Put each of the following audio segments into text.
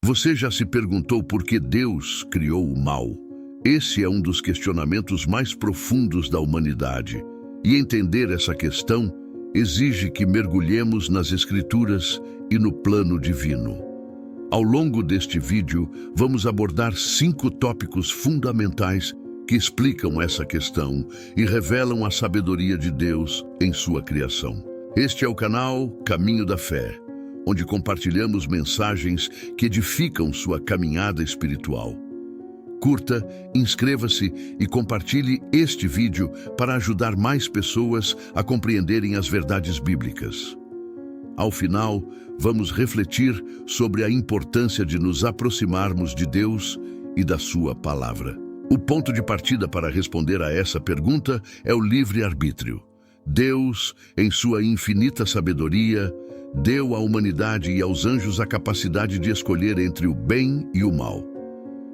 Você já se perguntou por que Deus criou o mal? Esse é um dos questionamentos mais profundos da humanidade. E entender essa questão exige que mergulhemos nas Escrituras e no plano divino. Ao longo deste vídeo, vamos abordar 5 tópicos fundamentais que explicam essa questão e revelam a sabedoria de Deus em sua criação. Este é o canal Caminho da Fé, onde compartilhamos mensagens que edificam sua caminhada espiritual. Curta, inscreva-se e compartilhe este vídeo para ajudar mais pessoas a compreenderem as verdades bíblicas. Ao final, vamos refletir sobre a importância de nos aproximarmos de Deus e da sua palavra. O ponto de partida para responder a essa pergunta é o livre-arbítrio. Deus, em sua infinita sabedoria, deu à humanidade e aos anjos a capacidade de escolher entre o bem e o mal.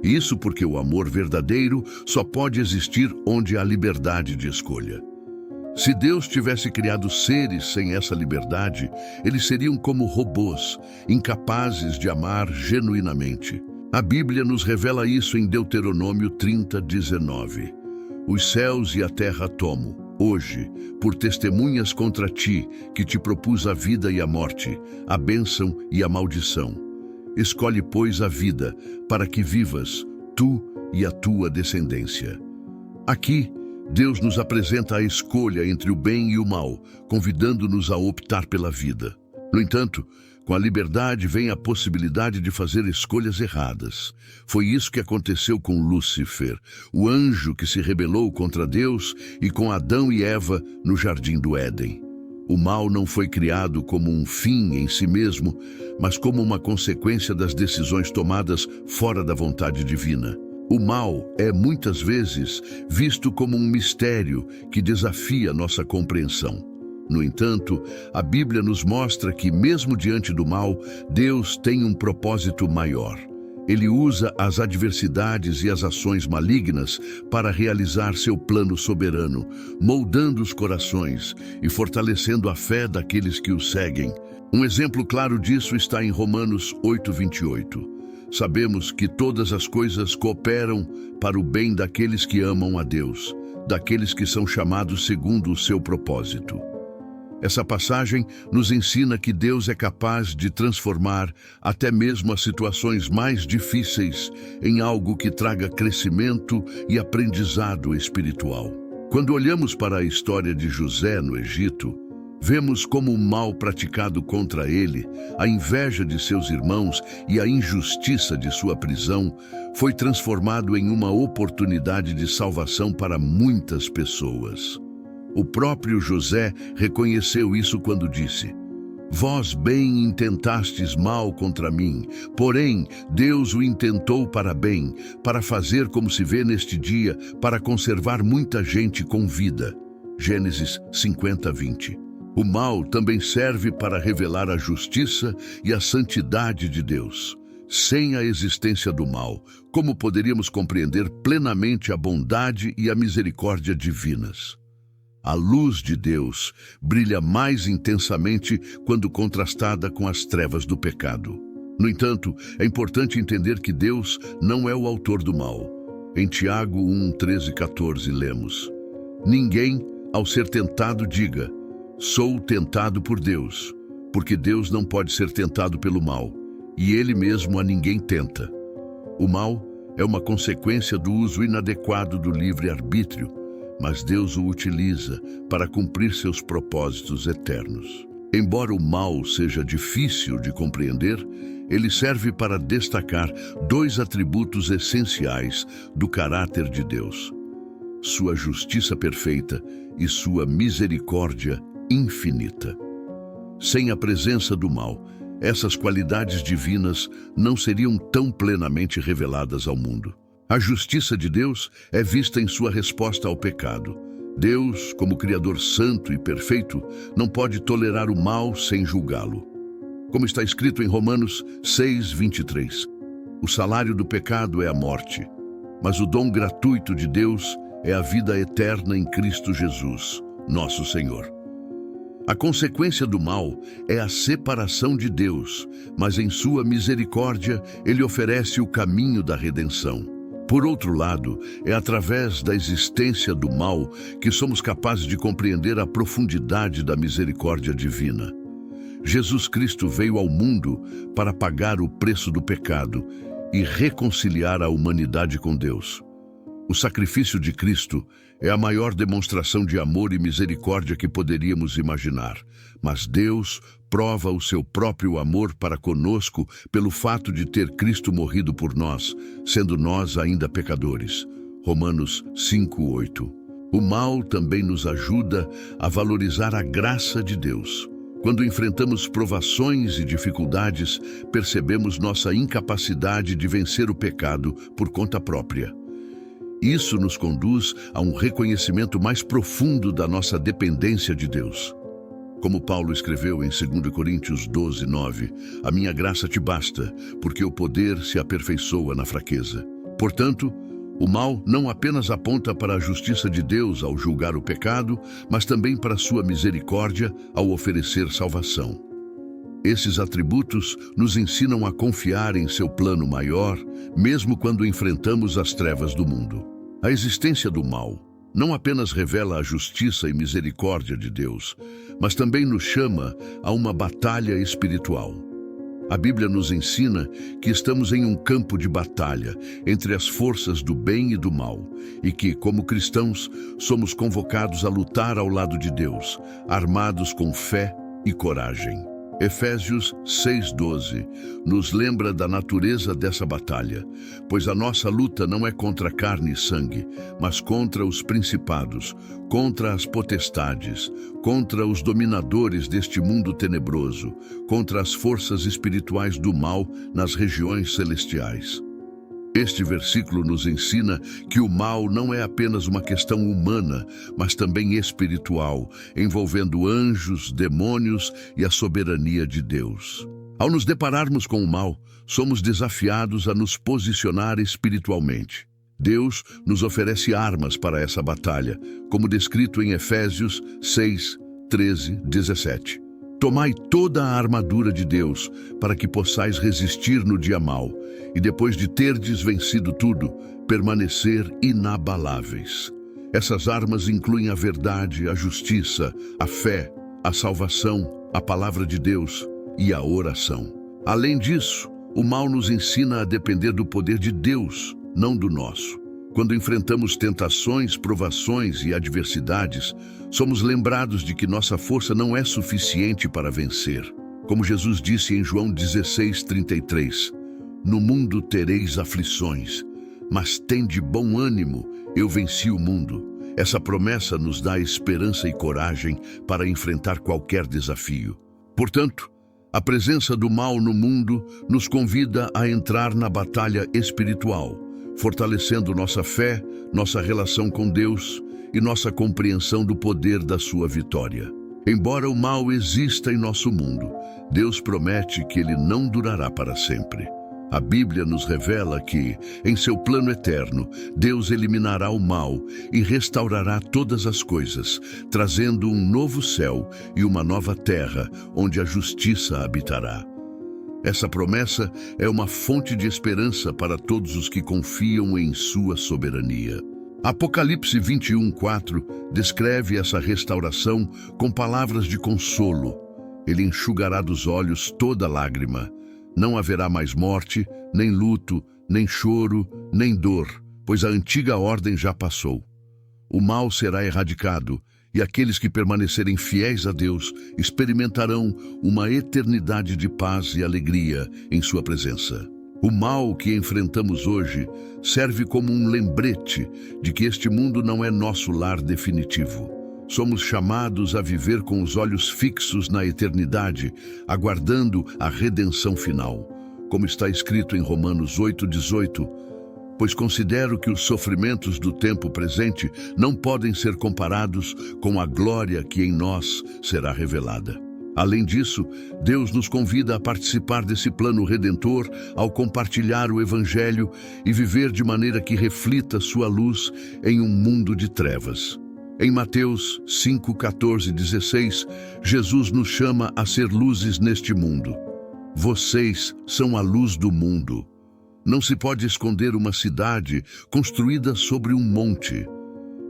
Isso porque o amor verdadeiro só pode existir onde há liberdade de escolha. Se Deus tivesse criado seres sem essa liberdade, eles seriam como robôs, incapazes de amar genuinamente. A Bíblia nos revela isso em Deuteronômio 30:19. Os céus e a terra tomo, hoje, por testemunhas contra ti, que te propus a vida e a morte, a bênção e a maldição. Escolhe, pois, a vida, para que vivas, tu e a tua descendência. Aqui, Deus nos apresenta a escolha entre o bem e o mal, convidando-nos a optar pela vida. No entanto, com a liberdade vem a possibilidade de fazer escolhas erradas. Foi isso que aconteceu com Lúcifer, o anjo que se rebelou contra Deus, e com Adão e Eva no jardim do Éden. O mal não foi criado como um fim em si mesmo, mas como uma consequência das decisões tomadas fora da vontade divina. O mal é, muitas vezes, visto como um mistério que desafia nossa compreensão. No entanto, a Bíblia nos mostra que, mesmo diante do mal, Deus tem um propósito maior. Ele usa as adversidades e as ações malignas para realizar seu plano soberano, moldando os corações e fortalecendo a fé daqueles que o seguem. Um exemplo claro disso está em Romanos 8:28. Sabemos que todas as coisas cooperam para o bem daqueles que amam a Deus, daqueles que são chamados segundo o seu propósito. Essa passagem nos ensina que Deus é capaz de transformar até mesmo as situações mais difíceis em algo que traga crescimento e aprendizado espiritual. Quando olhamos para a história de José no Egito, vemos como o mal praticado contra ele, a inveja de seus irmãos e a injustiça de sua prisão foi transformado em uma oportunidade de salvação para muitas pessoas. O próprio José reconheceu isso quando disse: "Vós bem intentastes mal contra mim, porém Deus o intentou para bem, para fazer como se vê neste dia, para conservar muita gente com vida." Gênesis 50:20. O mal também serve para revelar a justiça e a santidade de Deus. Sem a existência do mal, como poderíamos compreender plenamente a bondade e a misericórdia divinas? A luz de Deus brilha mais intensamente quando contrastada com as trevas do pecado. No entanto, é importante entender que Deus não é o autor do mal. Em Tiago 1:13-14 lemos: "Ninguém, ao ser tentado, diga: sou tentado por Deus, porque Deus não pode ser tentado pelo mal, e Ele mesmo a ninguém tenta." O mal é uma consequência do uso inadequado do livre-arbítrio, mas Deus o utiliza para cumprir seus propósitos eternos. Embora o mal seja difícil de compreender, ele serve para destacar 2 atributos essenciais do caráter de Deus: sua justiça perfeita e sua misericórdia infinita. Sem a presença do mal, essas qualidades divinas não seriam tão plenamente reveladas ao mundo. A justiça de Deus é vista em sua resposta ao pecado. Deus, como Criador santo e perfeito, não pode tolerar o mal sem julgá-lo. Como está escrito em Romanos 6:23, o salário do pecado é a morte, mas o dom gratuito de Deus é a vida eterna em Cristo Jesus, nosso Senhor. A consequência do mal é a separação de Deus, mas em sua misericórdia ele oferece o caminho da redenção. Por outro lado, é através da existência do mal que somos capazes de compreender a profundidade da misericórdia divina. Jesus Cristo veio ao mundo para pagar o preço do pecado e reconciliar a humanidade com Deus. O sacrifício de Cristo é a maior demonstração de amor e misericórdia que poderíamos imaginar, mas Deus prova o seu próprio amor para conosco pelo fato de ter Cristo morrido por nós, sendo nós ainda pecadores. Romanos 5:8. O mal também nos ajuda a valorizar a graça de Deus. Quando enfrentamos provações e dificuldades, percebemos nossa incapacidade de vencer o pecado por conta própria. Isso nos conduz a um reconhecimento mais profundo da nossa dependência de Deus. Como Paulo escreveu em 2 Coríntios 12:9, a minha graça te basta, porque o poder se aperfeiçoa na fraqueza. Portanto, o mal não apenas aponta para a justiça de Deus ao julgar o pecado, mas também para a sua misericórdia ao oferecer salvação. Esses atributos nos ensinam a confiar em seu plano maior, mesmo quando enfrentamos as trevas do mundo. A existência do mal não apenas revela a justiça e misericórdia de Deus, mas também nos chama a uma batalha espiritual. A Bíblia nos ensina que estamos em um campo de batalha entre as forças do bem e do mal, e que, como cristãos, somos convocados a lutar ao lado de Deus, armados com fé e coragem. Efésios 6:12 nos lembra da natureza dessa batalha, pois a nossa luta não é contra carne e sangue, mas contra os principados, contra as potestades, contra os dominadores deste mundo tenebroso, contra as forças espirituais do mal nas regiões celestiais. Este versículo nos ensina que o mal não é apenas uma questão humana, mas também espiritual, envolvendo anjos, demônios e a soberania de Deus. Ao nos depararmos com o mal, somos desafiados a nos posicionar espiritualmente. Deus nos oferece armas para essa batalha, como descrito em Efésios 6:13-17. Tomai toda a armadura de Deus, para que possais resistir no dia mau, e depois de terdes vencido tudo, permanecer inabaláveis. Essas armas incluem a verdade, a justiça, a fé, a salvação, a palavra de Deus e a oração. Além disso, o mal nos ensina a depender do poder de Deus, não do nosso. Quando enfrentamos tentações, provações e adversidades, somos lembrados de que nossa força não é suficiente para vencer. Como Jesus disse em João 16:33, no mundo tereis aflições, mas tende bom ânimo, eu venci o mundo. Essa promessa nos dá esperança e coragem para enfrentar qualquer desafio. Portanto, a presença do mal no mundo nos convida a entrar na batalha espiritual, fortalecendo nossa fé, nossa relação com Deus e nossa compreensão do poder da sua vitória. Embora o mal exista em nosso mundo, Deus promete que ele não durará para sempre. A Bíblia nos revela que, em seu plano eterno, Deus eliminará o mal e restaurará todas as coisas, trazendo um novo céu e uma nova terra, onde a justiça habitará. Essa promessa é uma fonte de esperança para todos os que confiam em sua soberania. Apocalipse 21:4 descreve essa restauração com palavras de consolo. Ele enxugará dos olhos toda lágrima. Não haverá mais morte, nem luto, nem choro, nem dor, pois a antiga ordem já passou. O mal será erradicado, e aqueles que permanecerem fiéis a Deus experimentarão uma eternidade de paz e alegria em sua presença. O mal que enfrentamos hoje serve como um lembrete de que este mundo não é nosso lar definitivo. Somos chamados a viver com os olhos fixos na eternidade, aguardando a redenção final. Como está escrito em Romanos 8:18, pois considero que os sofrimentos do tempo presente não podem ser comparados com a glória que em nós será revelada. Além disso, Deus nos convida a participar desse plano redentor ao compartilhar o Evangelho e viver de maneira que reflita sua luz em um mundo de trevas. Em Mateus 5, 14 e 16, Jesus nos chama a ser luzes neste mundo. Vocês são a luz do mundo. Não se pode esconder uma cidade construída sobre um monte.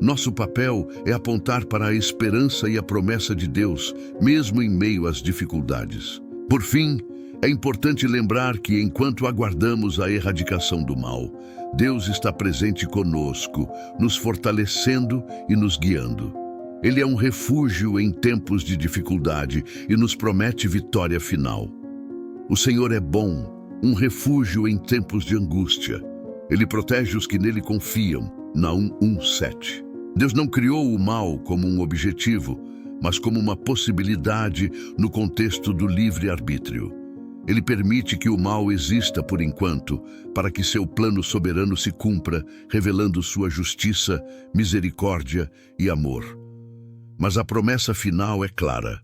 Nosso papel é apontar para a esperança e a promessa de Deus, mesmo em meio às dificuldades. Por fim, é importante lembrar que enquanto aguardamos a erradicação do mal, Deus está presente conosco, nos fortalecendo e nos guiando. Ele é um refúgio em tempos de dificuldade e nos promete vitória final. O Senhor é bom, um refúgio em tempos de angústia. Ele protege os que nele confiam. Naum 1:7. Deus não criou o mal como um objetivo, mas como uma possibilidade no contexto do livre-arbítrio. Ele permite que o mal exista por enquanto, para que seu plano soberano se cumpra, revelando sua justiça, misericórdia e amor. Mas a promessa final é clara.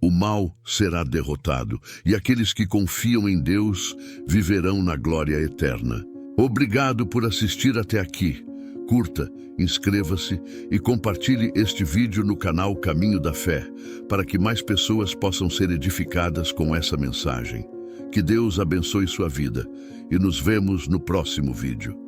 O mal será derrotado, e aqueles que confiam em Deus viverão na glória eterna. Obrigado por assistir até aqui. Curta, inscreva-se e compartilhe este vídeo no canal Caminho da Fé, para que mais pessoas possam ser edificadas com essa mensagem. Que Deus abençoe sua vida e nos vemos no próximo vídeo.